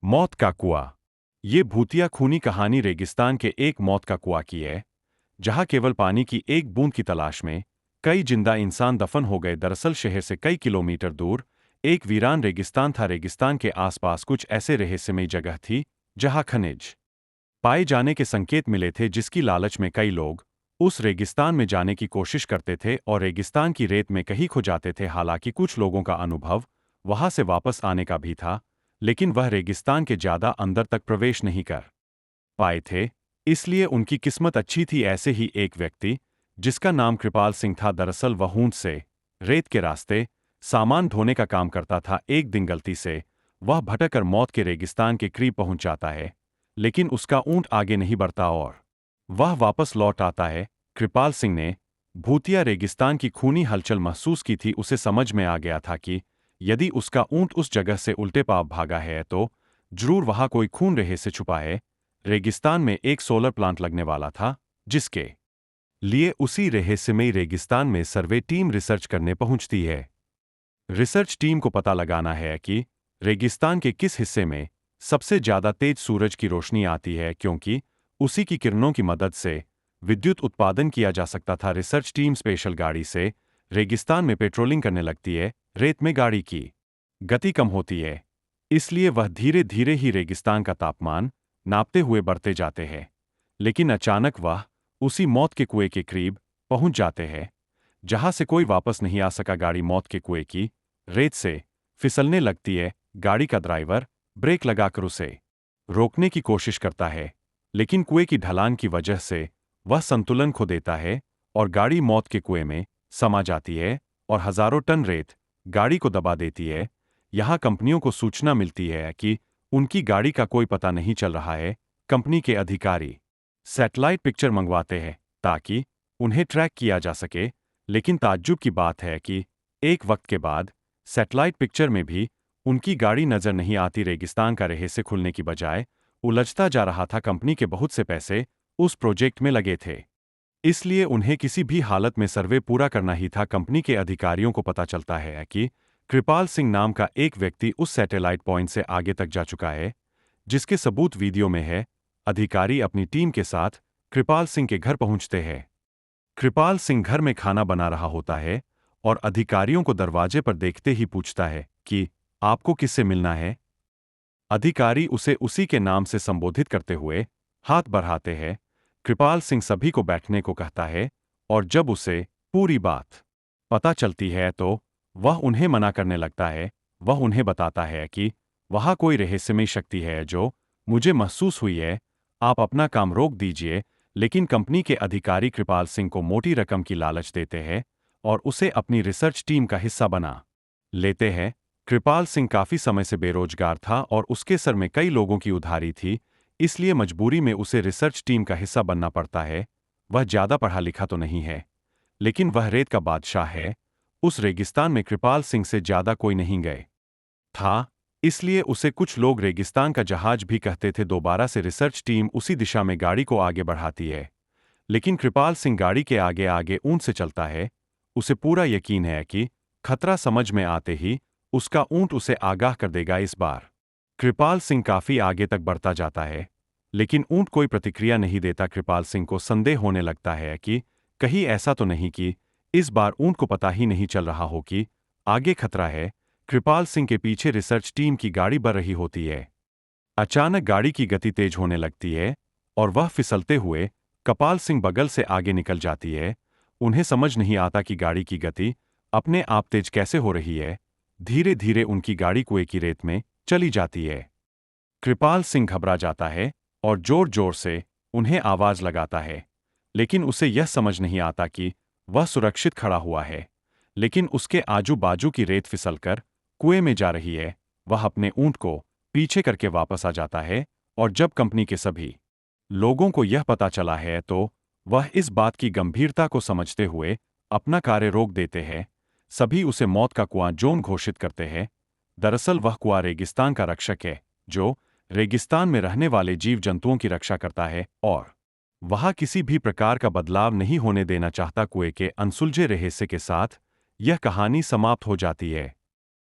मौत का कुआं। ये भूतिया खूनी कहानी रेगिस्तान के एक मौत का कुआं की है, जहां केवल पानी की एक बूंद की तलाश में कई जिंदा इंसान दफन हो गए। दरअसल शहर से कई किलोमीटर दूर एक वीरान रेगिस्तान था। रेगिस्तान के आसपास कुछ ऐसे रहस्यमयी जगह थी जहां खनिज पाए जाने के संकेत मिले थे, जिसकी लालच में कई लोग उस रेगिस्तान में जाने की कोशिश करते थे और रेगिस्तान की रेत में कहीं खो जाते थे। हालांकि कुछ लोगों का अनुभव वहां से वापस आने का भी था, लेकिन वह रेगिस्तान के ज्यादा अंदर तक प्रवेश नहीं कर पाए थे। इसलिए उनकी किस्मत अच्छी थी। ऐसे ही एक व्यक्ति जिसका नाम कृपाल सिंह था, दरअसल वह ऊंट से रेत के रास्ते सामान ढोने का काम करता था। एक दिन गलती से वह भटककर मौत के रेगिस्तान के करीब पहुंच जाता है, लेकिन उसका ऊंट आगे नहीं बढ़ता और वह वापस लौट आता है। कृपाल सिंह ने भूतिया रेगिस्तान की खूनी हलचल महसूस की थी। उसे समझ में आ गया था कि यदि उसका ऊंट उस जगह से उल्टे पांव भागा है तो जरूर वहां कोई खून रहस्य छुपा है। रेगिस्तान में एक सोलर प्लांट लगने वाला था, जिसके लिए उसी रहस्यमयी रेगिस्तान में सर्वे टीम रिसर्च करने पहुंचती है। रिसर्च टीम को पता लगाना है कि रेगिस्तान के किस हिस्से में सबसे ज्यादा तेज सूरज की रोशनी आती है, क्योंकि उसी की किरणों की मदद से विद्युत उत्पादन किया जा सकता था। रिसर्च टीम स्पेशल गाड़ी से रेगिस्तान में पेट्रोलिंग करने लगती है। रेत में गाड़ी की गति कम होती है, इसलिए वह धीरे धीरे ही रेगिस्तान का तापमान नापते हुए बढ़ते जाते हैं। लेकिन अचानक वह उसी मौत के कुएं के करीब पहुंच जाते हैं, जहां से कोई वापस नहीं आ सका। गाड़ी मौत के कुएं की रेत से फिसलने लगती है। गाड़ी का ड्राइवर ब्रेक लगाकर उसे रोकने की कोशिश करता है, लेकिन कुएं की ढलान की वजह से वह संतुलन खो देता है और गाड़ी मौत के कुएं में समा जाती है और हजारों टन रेत गाड़ी को दबा देती है। यहां कंपनियों को सूचना मिलती है कि उनकी गाड़ी का कोई पता नहीं चल रहा है। कंपनी के अधिकारी सैटेलाइट पिक्चर मंगवाते हैं ताकि उन्हें ट्रैक किया जा सके, लेकिन ताज्जुब की बात है कि एक वक्त के बाद सैटेलाइट पिक्चर में भी उनकी गाड़ी नजर नहीं आती। रेगिस्तान का रहस्य खुलने की बजाय उलझता जा रहा था। कंपनी के बहुत से पैसे उस प्रोजेक्ट में लगे थे, इसलिए उन्हें किसी भी हालत में सर्वे पूरा करना ही था। कंपनी के अधिकारियों को पता चलता है कि कृपाल सिंह नाम का एक व्यक्ति उस सैटेलाइट पॉइंट से आगे तक जा चुका है, जिसके सबूत वीडियो में है। अधिकारी अपनी टीम के साथ कृपाल सिंह के घर पहुंचते हैं। कृपाल सिंह घर में खाना बना रहा होता है और अधिकारियों को दरवाजे पर देखते ही पूछता है कि आपको किससे मिलना है। अधिकारी उसे उसी के नाम से संबोधित करते हुए हाथ बढ़ाते हैं। कृपाल सिंह सभी को बैठने को कहता है और जब उसे पूरी बात पता चलती है तो वह उन्हें मना करने लगता है। वह उन्हें बताता है कि वहां कोई रहस्यमयी शक्ति है जो मुझे महसूस हुई है। आप अपना काम रोक दीजिए। लेकिन कंपनी के अधिकारी कृपाल सिंह को मोटी रकम की लालच देते हैं और उसे अपनी रिसर्च टीम का हिस्सा बना लेते हैं। कृपाल सिंह काफी समय से बेरोजगार था और उसके सर में कई लोगों की उधारी थी, इसलिए मजबूरी में उसे रिसर्च टीम का हिस्सा बनना पड़ता है। वह ज्यादा पढ़ा लिखा तो नहीं है, लेकिन वह रेत का बादशाह है। उस रेगिस्तान में कृपाल सिंह से ज्यादा कोई नहीं गए था, इसलिए उसे कुछ लोग रेगिस्तान का जहाज भी कहते थे। दोबारा से रिसर्च टीम उसी दिशा में गाड़ी को आगे बढ़ाती है, लेकिन कृपाल सिंह गाड़ी के आगे आगे ऊंट से चलता है। उसे पूरा यकीन है कि खतरा समझ में आते ही उसका ऊंट उसे आगाह कर देगा। इस बार कृपाल सिंह काफी आगे तक बढ़ता जाता है, लेकिन ऊंट कोई प्रतिक्रिया नहीं देता। कृपाल सिंह को संदेह होने लगता है कि कहीं ऐसा तो नहीं कि इस बार ऊंट को पता ही नहीं चल रहा हो कि आगे खतरा है। कृपाल सिंह के पीछे रिसर्च टीम की गाड़ी बढ़ रही होती है। अचानक गाड़ी की गति तेज होने लगती है और वह फिसलते हुए कपाल सिंह बगल से आगे निकल जाती है। उन्हें समझ नहीं आता कि गाड़ी की गति अपने आप तेज कैसे हो रही है। धीरे धीरे उनकी गाड़ी कुएं की रेत में चली जाती है। कृपाल सिंह घबरा जाता है और जोर जोर से उन्हें आवाज लगाता है, लेकिन उसे यह समझ नहीं आता कि वह सुरक्षित खड़ा हुआ है, लेकिन उसके आजू बाजू की रेत फिसलकर कुएं में जा रही है। वह अपने ऊंट को पीछे करके वापस आ जाता है और जब कंपनी के सभी लोगों को यह पता चला है तो वह इस बात की गंभीरता को समझते हुए अपना कार्य रोक देते हैं। सभी उसे मौत का कुआं जोन घोषित करते हैं। दरअसल वह कुआं रेगिस्तान का रक्षक है, जो रेगिस्तान में रहने वाले जीव जंतुओं की रक्षा करता है और वहां किसी भी प्रकार का बदलाव नहीं होने देना चाहता। कुएं के अनसुलझे रहस्य के साथ यह कहानी समाप्त हो जाती है।